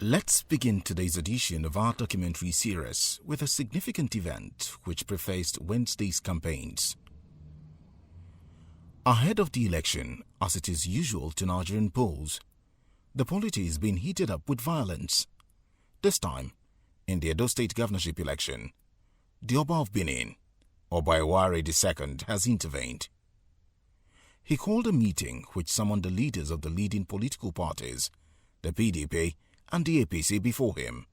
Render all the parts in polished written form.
Let's begin today's edition of our documentary series with a significant event which prefaced Wednesday's campaigns. Ahead of the election, as it is usual to Nigerian polls, the polity is being heated up with violence. This time, in the Edo State governorship election, the Oba of Benin, Oba Eware II, has intervened. He called a meeting which summoned the leaders of the leading political parties, the PDP and the APC, before him.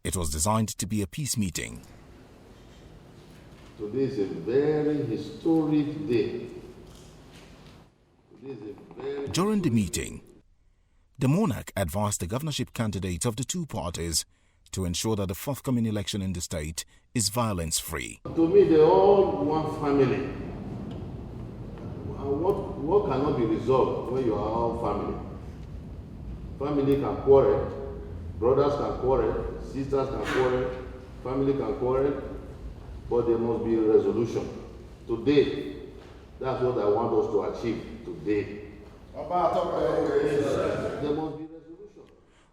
It was designed to be a peace meeting. Today is a very historic day. During the meeting, the monarch advised the governorship candidates of the two parties to ensure that the forthcoming election in the state is violence-free. To me, they're all one family. What cannot be resolved when you are all family? Family can quarrel, brothers can quarrel, sisters can quarrel, family can quarrel, but there must be a resolution. Today, that's what I want us to achieve today. There must be resolution.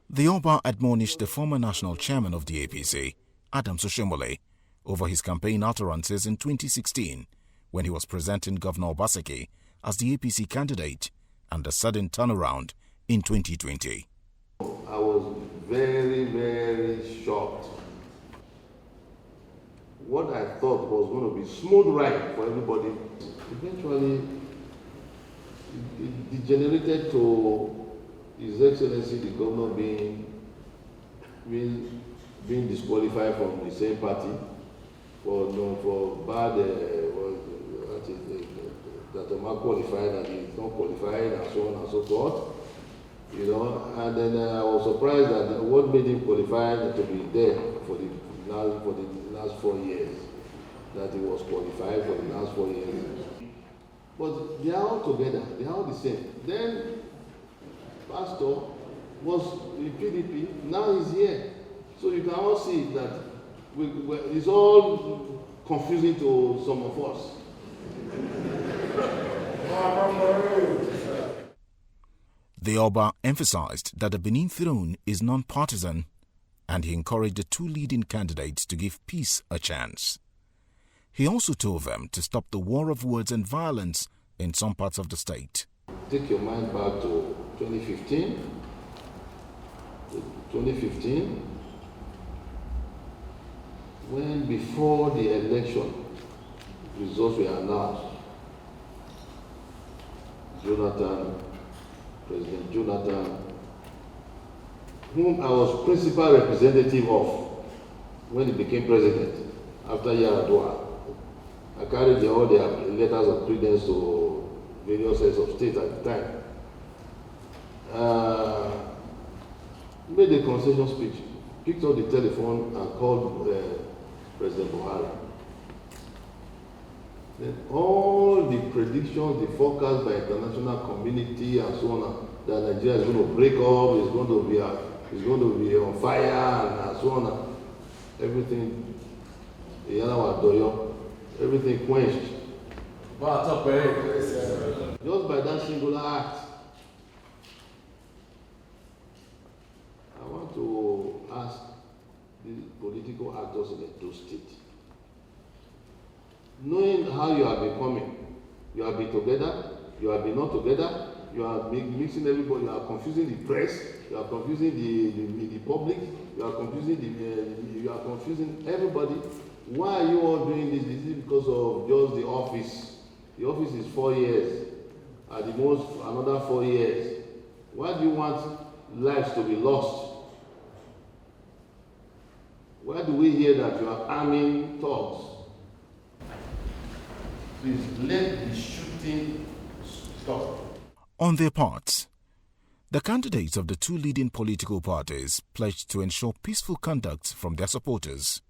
The Oba admonished the former national chairman of the APC, Adams Oshomole, over his campaign utterances in 2016 when he was presenting Governor Obaseki as the APC candidate, and the sudden turnaround in 2020. I was very, very shocked. What I thought was going to be smooth ride for everybody, eventually it degenerated to His Excellency the Governor being disqualified from the same party for bad that the man qualified and he's not qualified and so on and so forth. You know, and then I was surprised that what made him qualified to be there for the last 4 years, that he was qualified for the last 4 years. But they are all together, they are all the same. Then Pastor was in PDP, now he's here. So you can all see that it's all confusing to some of us. The Oba emphasized that the Benin throne is non-partisan, and he encouraged the two leading candidates to give peace a chance. He also told them to stop the war of words and violence in some parts of the state. Take your mind back to 2015. 2015, when before the election results were announced, President Jonathan, whom I was principal representative of when he became president after Yaradua. I carried all their letters of credence to various heads of state at the time. Made a concession speech, picked up the telephone and called President Buhari. Then all the predictions, the forecast by international community and so on, that Nigeria is going to break up, is going to be on fire and so on, everything, everything quenched. Just by that singular act. I want to ask the political actors in the two states, knowing how you have been coming, you have been together, you have been not together, you are mixing everybody, you are confusing the press, you are confusing the public, you are confusing everybody. Why are you all doing this? Is it because of just the office? The office is 4 years, at the most another 4 years. Why do you want lives to be lost? Why do we hear that you are arming thugs? Please let the shooting stop. On their parts, the candidates of the two leading political parties pledged to ensure peaceful conduct from their supporters.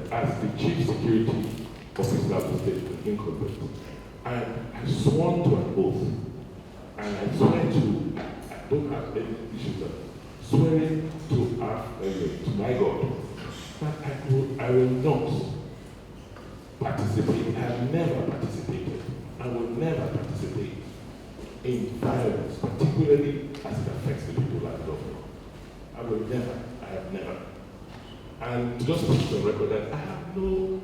As the Chief Security Officer of the State of Incorporate, I sworn to an oath, and I swear to, I don't have any issues of swearing to my God, that I will not participate, I have never participated, I will never participate in violence, particularly as it affects the people I love. I have never. And just put it on record that I have no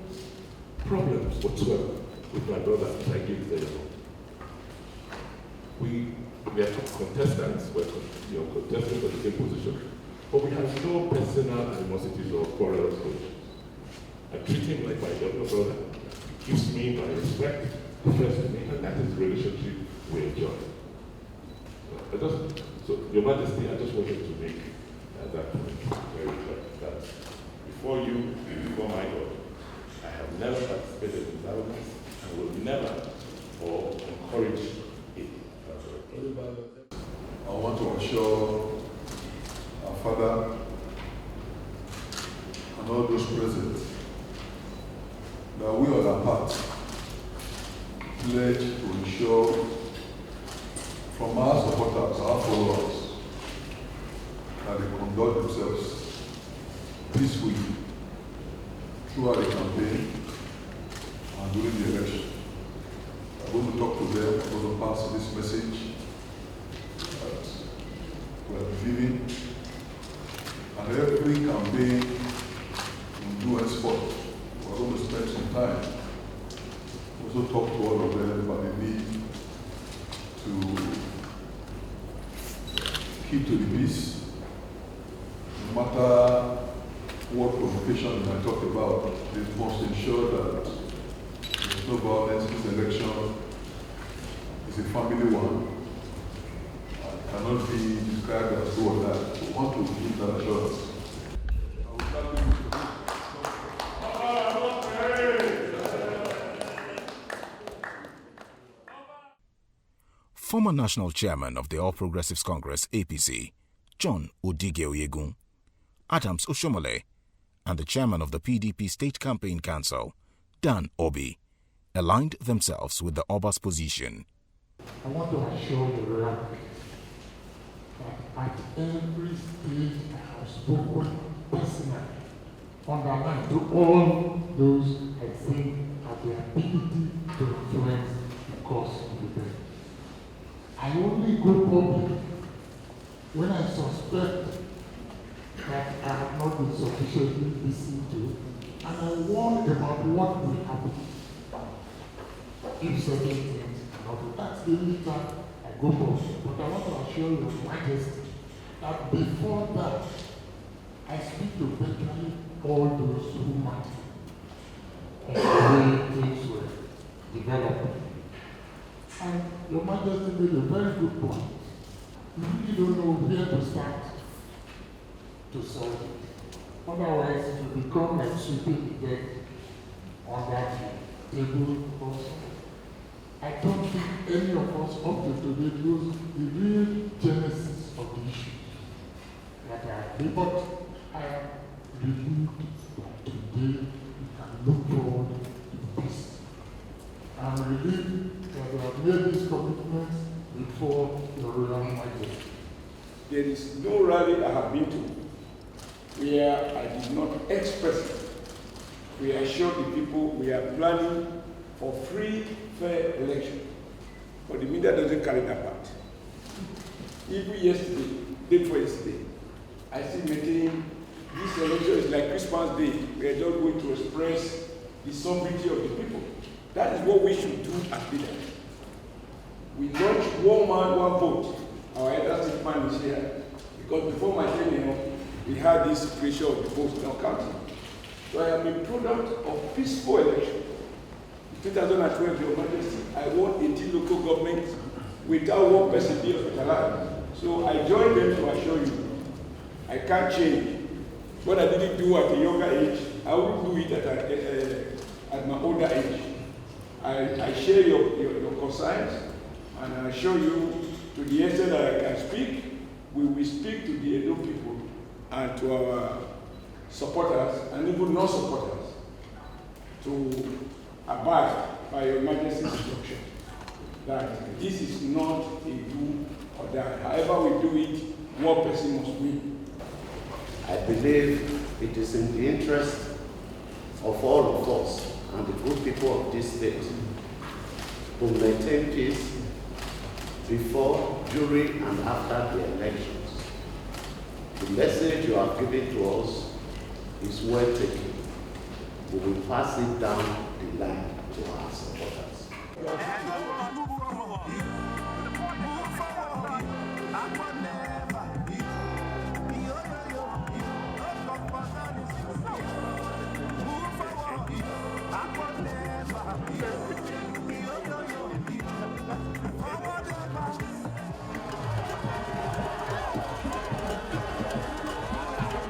problems whatsoever with my brother if I give the result. We are contestants, contesting for the same position, but we have no personal animosities or quarrels. I treat him like my younger brother. He gives me my respect, he trusts me, and that is the relationship we enjoy. So, Your Majesty, I just wanted to make that point very clear, that before you, before my God, I have never participated in violence and will never or encourage it. I want to assure our father and all those present that we on our part pledge to ensure from our supporters, our followers, that they conduct themselves peacefully throughout the campaign and during the election. I'm going to talk to them, I'm going to pass this message that we are believing, and every campaign we do henceforth, we're going to spend some time also talk to all of them about the need to keep to the peace, no matter what provocation I talk about. They must ensure that there's no violence. This election is a family one. It cannot be described as do or that. We want to give that assurance. Former National Chairman of the All Progressives Congress APC, John Odige Oyegun, Adams Oshomole, and the Chairman of the PDP State Campaign Council, Dan Obi, aligned themselves with the Oba's position. I want to assure the realm that at every stage I have spoken personally, underlined to all those I think have the ability to influence the course of the day. I only go public when I suspect that I have not been sufficiently listened to, and I warn about what will happen if certain things are not. That's the only time I go public. But I want to assure Your Majesty that before that, I speak to virtually all those who matter and the way things were developed. And Your Majesty made a very good point. You really don't know where to start to solve it. Otherwise, it will become like sweeping the deck on that table also. I don't think any of us up to today knows the real genesis of the issue that I have. But I am relieved that today we can look forward to peace. I am relieved that we have made these commitments before the Royal Majesty. There is no rally I have been to where I did not express it. We assure the people we are planning for free, fair election. But the media doesn't carry that part. Even yesterday, day before yesterday, I still maintain this election is like Christmas Day. We are just going to express the sovereignty of the people. That is what we should do as leaders. We launch one man, one vote. Our elder man is here. Because before my tenure, we had this pressure of the votes now counting. So I am a product of peaceful election. In 2012, Your Majesty, I won 18 local governments without one person being hospitalized. So I joined them to assure you, I can't change. What I didn't do at a younger age, I will do it at my older age. I share your concerns, and I assure you, to the extent that I can speak, we will speak to the Edo people and to our supporters and even non-supporters to abide by Your Majesty's instruction that this is not a do or die. However we do it, one person must win. I believe it is in the interest of all of us and the good people of this state to maintain peace before, during, and after the elections. The message you have given to us is well taken. We will pass it down the line to our supporters.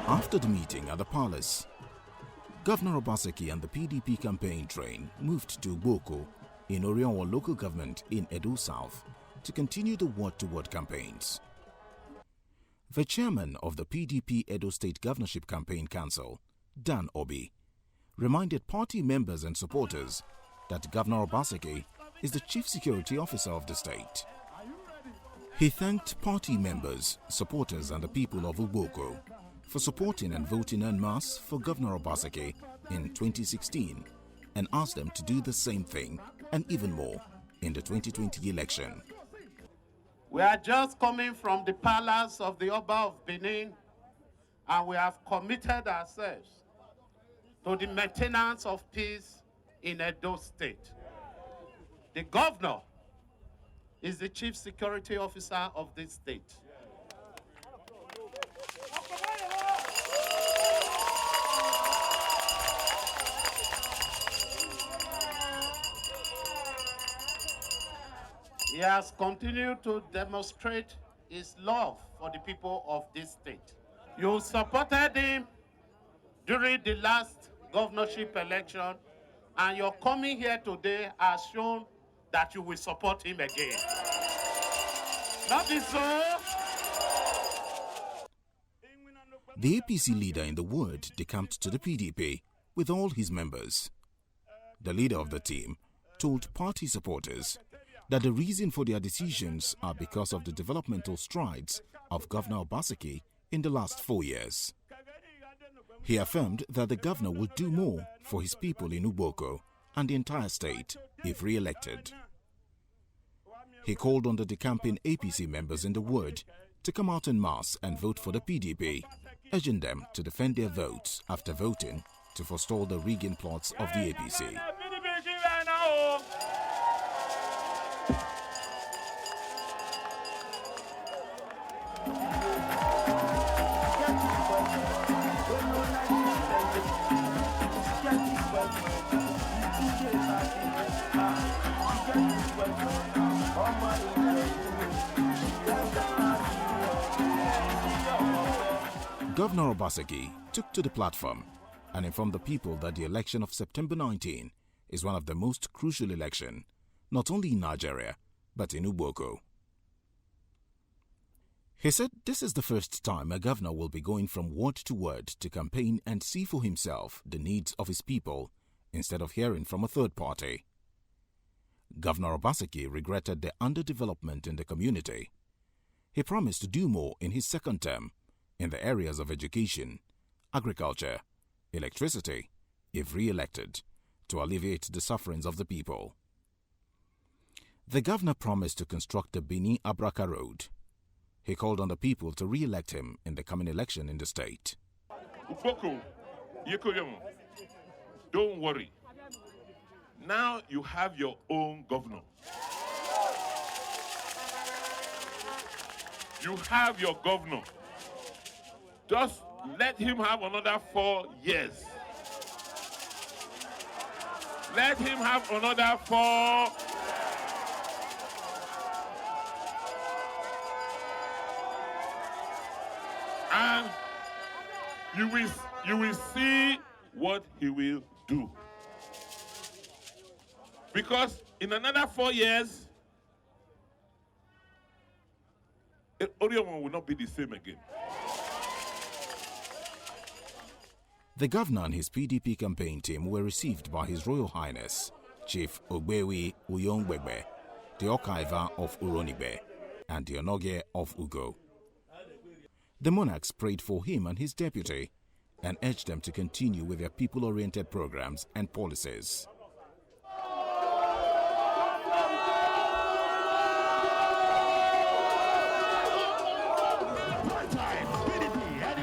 After the meeting at the palace, Governor Obaseki and the PDP campaign train moved to Ugboko in Orhionmwom local government in Edo South to continue the word-to-word campaigns. The chairman of the PDP Edo State Governorship Campaign Council, Dan Obi, reminded party members and supporters that Governor Obaseki is the chief security officer of the state. He thanked party members, supporters and the people of Ugboko for supporting and voting en masse for Governor Obaseki in 2016 and asked them to do the same thing and even more in the 2020 election. We are just coming from the palace of the Oba of Benin, and we have committed ourselves to the maintenance of peace in Edo State. The governor is the chief security officer of this state. He has continued to demonstrate his love for the people of this state. You supported him during the last governorship election, and your coming here today has shown that you will support him again. Not be so. The APC leader in the ward decamped to the PDP with all his members. The leader of the team told party supporters that the reason for their decisions are because of the developmental strides of Governor Obaseki in the last 4 years. He affirmed that the governor would do more for his people in Ugboko and the entire state if re-elected. He called on the decamping APC members in the ward to come out en masse and vote for the PDP, urging them to defend their votes after voting to forestall the rigging plots of the APC. Governor Obaseki took to the platform and informed the people that the election of September 19 is one of the most crucial elections, not only in Nigeria, but in Ugboko. He said this is the first time a governor will be going from word to word to campaign and see for himself the needs of his people instead of hearing from a third party. Governor Obaseki regretted the underdevelopment in the community. He promised to do more in his second term in the areas of education, agriculture, electricity, if re-elected, to alleviate the sufferings of the people. The governor promised to construct the Benin-Abraka Road. He called on the people to re-elect him in the coming election in the state. Don't worry. Now you have your own governor. You have your governor. Just let him have another 4 years. Let him have another 4. And you will see what he will do. Because in another 4 years, Orhionmwom will not be the same again. The governor and his PDP campaign team were received by His Royal Highness, Chief Ogbewi Uyongbegbe, the Okaiva of Uronibe, and the Onoge of Ugo. The monarchs prayed for him and his deputy and urged them to continue with their people-oriented programs and policies. PDP,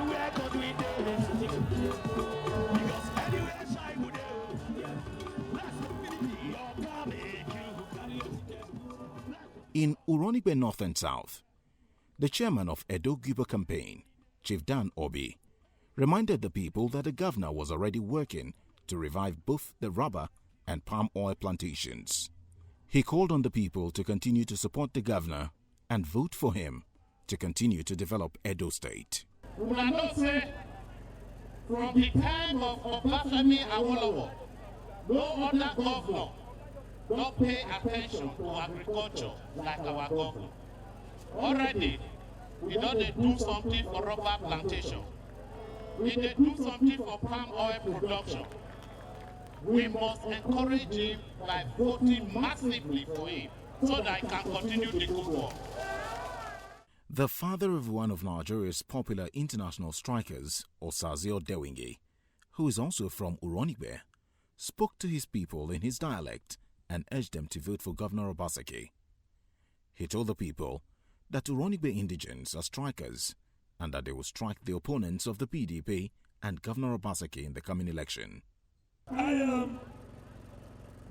In Orhionmwom North and South, the chairman of Edo Guber campaign, Chief Dan Obi, reminded the people that the governor was already working to revive both the rubber and palm oil plantations. He called on the people to continue to support the governor and vote for him to continue to develop Edo State. We cannot say from the time of Obafemi Awolowo, no other governor don't pay attention to agriculture like our governor. Already, we don't do something for rubber plantation. We dey do something for palm oil production. We must encourage him by voting massively for him so that he can continue the good work. The father of one of Nigeria's popular international strikers, Osazio Dewinge, who is also from Orhionmwom, spoke to his people in his dialect and urged them to vote for Governor Obaseki. He told the people that Orhionmwom indigents are strikers and that they will strike the opponents of the PDP and Governor Obaseki in the coming election. I am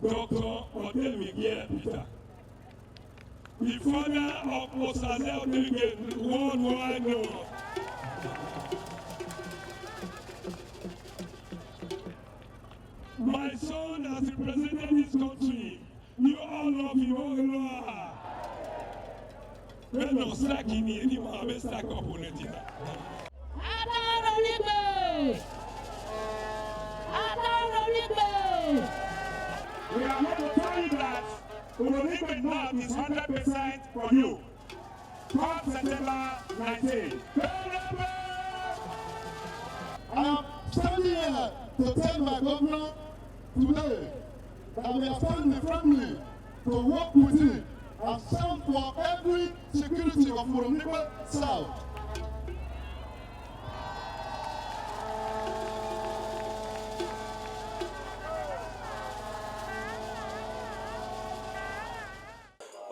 Dr. Odemigye Peter, the father of Osazio Dewinge, worldwide known. My son has represented this country. You all love him, oh when no slacking any more, we stack up on it. We are going to tell you that Orhionmwom North is 100% for you. Come September 19. I am standing here to tell my governor today that we are standing firmly to work with him and stand for every security of Orhionmwom South.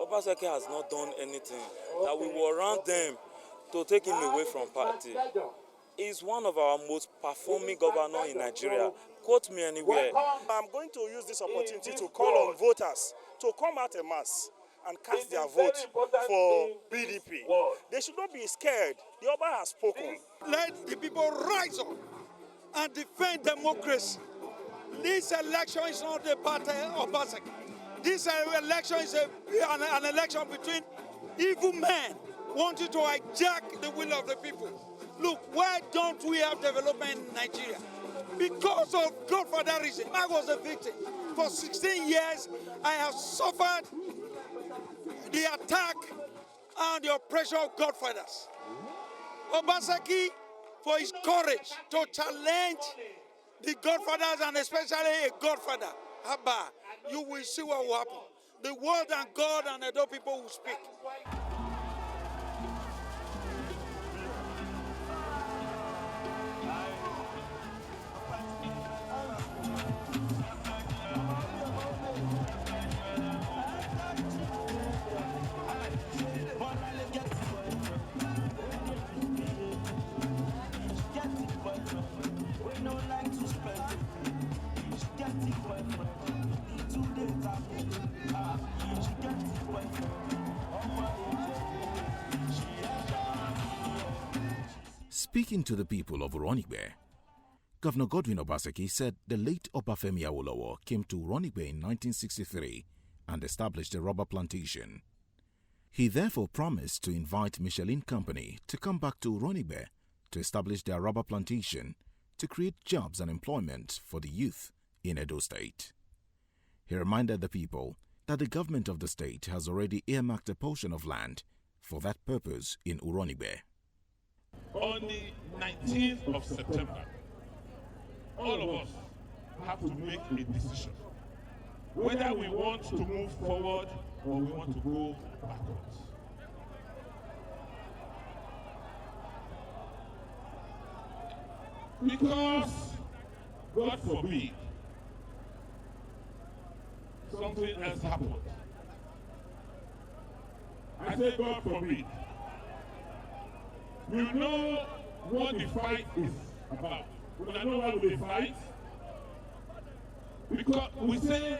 Obaseki has not done anything that we will warrant them to take him away from party. He's one of our most performing governors in Nigeria. Quote me anywhere. I'm going to use this opportunity to call on voters to come out en masse and cast their vote for PDP. They should not be scared. The Oba has spoken. Let the people rise up and defend democracy. This election is not the party of Obaseki. This election is an election between evil men wanting to hijack the will of the people. Look, why don't we have development in Nigeria? Because of godfatherism. I was a victim. For 16 years, I have suffered the attack and the oppression of godfathers. Obaseki, for his courage to challenge the godfathers and especially a godfather, Abba, you will see what will happen. The world and God and Edo people will speak. Speaking to the people of Orhionmwom, Governor Godwin Obaseki said the late Obafemi Awolowo came to Orhionmwom in 1963 and established a rubber plantation. He therefore promised to invite Michelin Company to come back to Orhionmwom to establish their rubber plantation to create jobs and employment for the youth in Edo State. He reminded the people that the government of the state has already earmarked a portion of land for that purpose in Orhionmwom. On the 19th of September, all of us have to make a decision whether we want to move forward or we want to go backwards. Because, God forbid, something else happened. I say God forbid. You know what the fight is about. We know why we fight. Because we say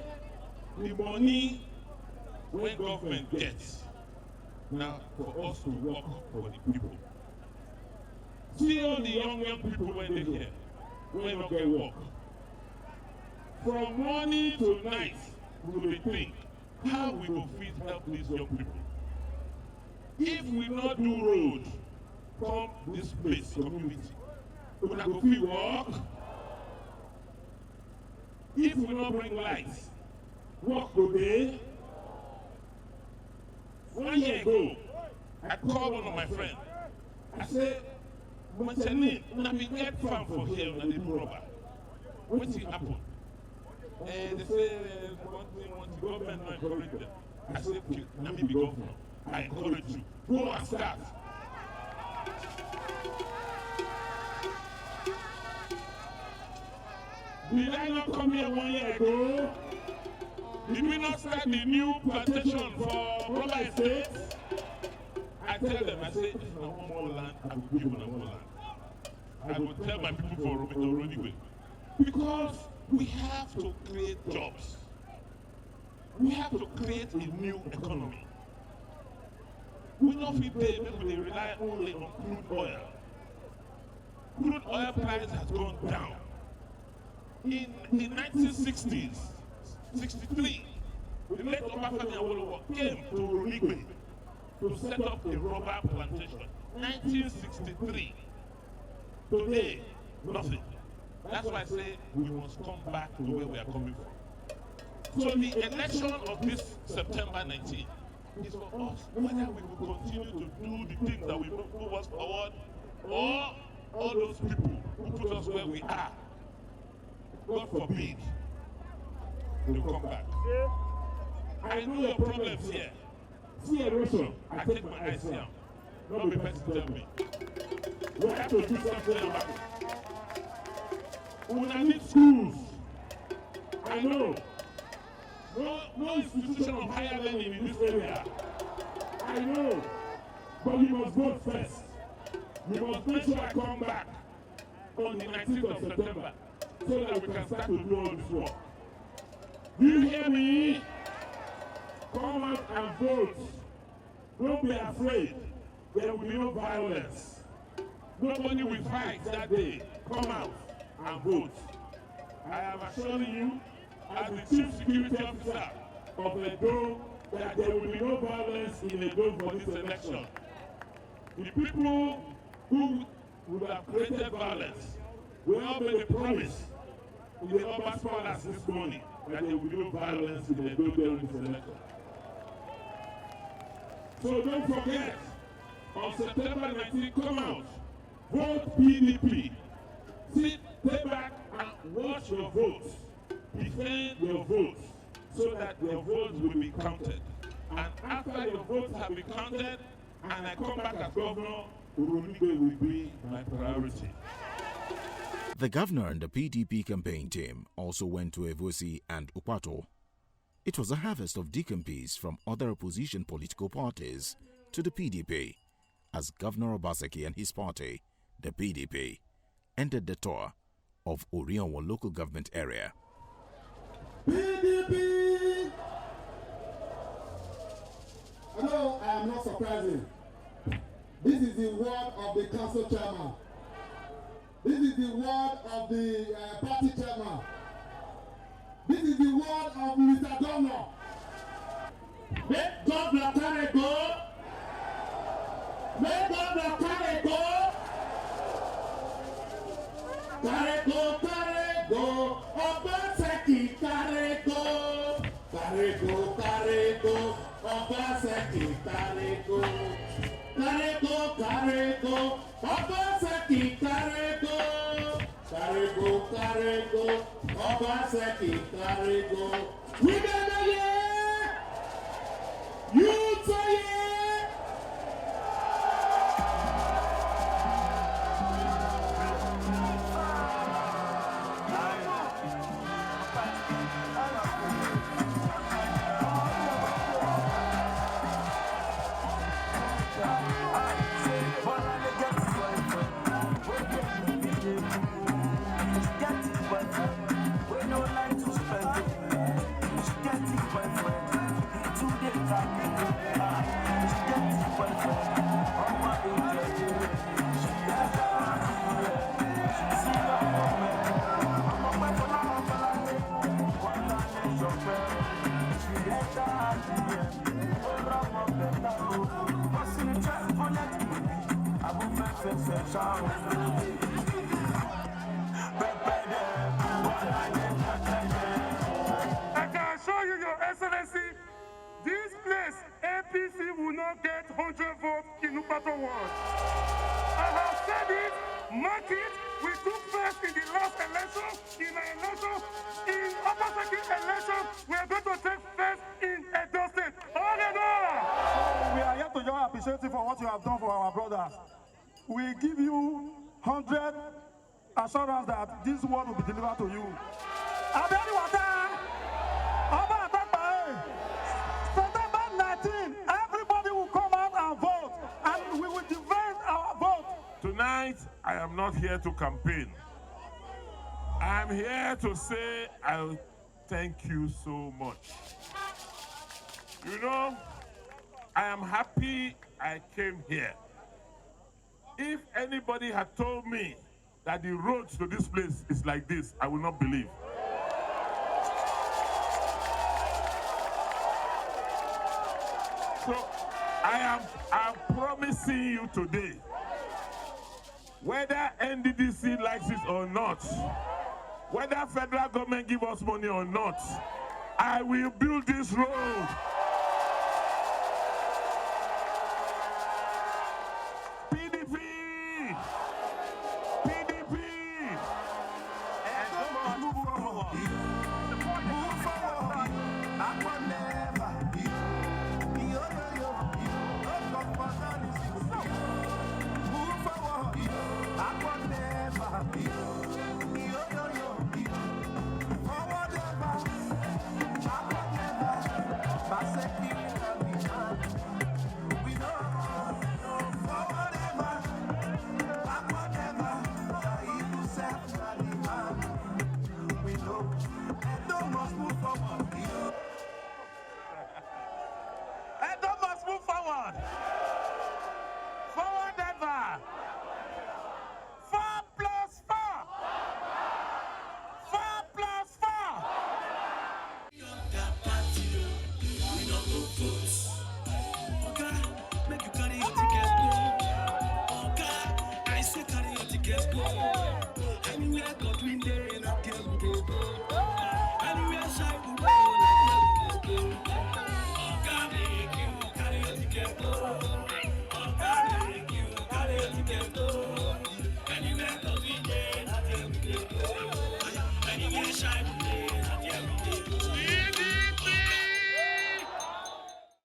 the money when government gets, now for us to work for the people. See all the young people when they here, when they get work. From morning to night, we will think how we will fit help these young people. If we not do road, come this place, community, we not go fit work. If we not bring lights, work go there. 1 year ago, I called one of my friends. I said, Montanin, na me get farm for here, na they do rubber. What's it happen? They say, one government not encourage them. I said, okay, na me be governor. I encourage you. Go and start. Did I not come here 1 year ago? Did we not start the new plantation for rubber estates? I tell them, I say, if I want more land, I will give them more land. I will tell my people for Orhionmwom. Because we have to create jobs. We have to create a new economy. We not fit pay, maybe they rely only on crude oil. Crude oil price has gone down. In the 1960s, 63, the late Obafemi Awolowo came to Orhionmwom to set up a rubber plantation. 1963. Today, nothing. That's why I say we must come back to where we are coming from. So the election of this September 19 is for us whether we will continue to do the things that will move us forward, or all those people who put us where we are, God forbid, will come back. I know your problems here. See erosion, I take my eyes here. Not be person tell me. We have to do something about it. We need schools. I know. No institution of higher learning in this area. I know. But you must vote first. You must make sure I come back on the 19th of September so that we can start to do all this work. Do you hear me? Come out and vote. Don't be afraid. There will be no violence. Nobody will fight that day. Come out and vote. I am assuring you, as the Chief Security Officer of Edo, that there will be no violence in Edo for this election. The people who would have created violence will all make a promise in the Oba's Palace this morning that there will be no violence in Edo during this election. So don't forget, on September 19, come out, vote PDP. Sit back and watch your votes. Defend your votes so that your votes will be counted. And after your votes have been counted, and I come back as governor, Orhionmwom will be my priority. The governor and the PDP campaign team also went to Evosi and Upato. It was a harvest of decompes from other opposition political parties to the PDP, as Governor Obaseki and his party, the PDP, entered the tour of Orhionmwom local government area. PDP! I know I am not surprising. This is the word of the council chairman. This is the word of the party chairman. This is the word of Mr. Governor. Let Governor carry go. Let Governor carry go. Carry go, carry go. Obaseki carry go. Carry go, carry go. Obaseki carry go. Carry go, carry go. Obaseki carry go. Carry go, carry go. Obaseki carry go. We never hear. You say can assure you, Your Excellency, this place, APC will not get 100 votes in Upato Ward. I have said it, mark it, we took first in the last election, in my election, in Obaseki election, we are going to take first in Edo State. We are here to just appreciate you for what you have done for our brothers. We give you 100 assurance that this word will be delivered to you. September 19, everybody will come out and vote, and we will defend our vote. Tonight, I am not here to campaign. I am here to say I thank you so much. You know, I am happy I came here. If anybody had told me that the road to this place is like this, I would not believe. So I am promising you today, whether NDDC likes it or not, whether federal government give us money or not, I will build this road. We know, and don't must move forward.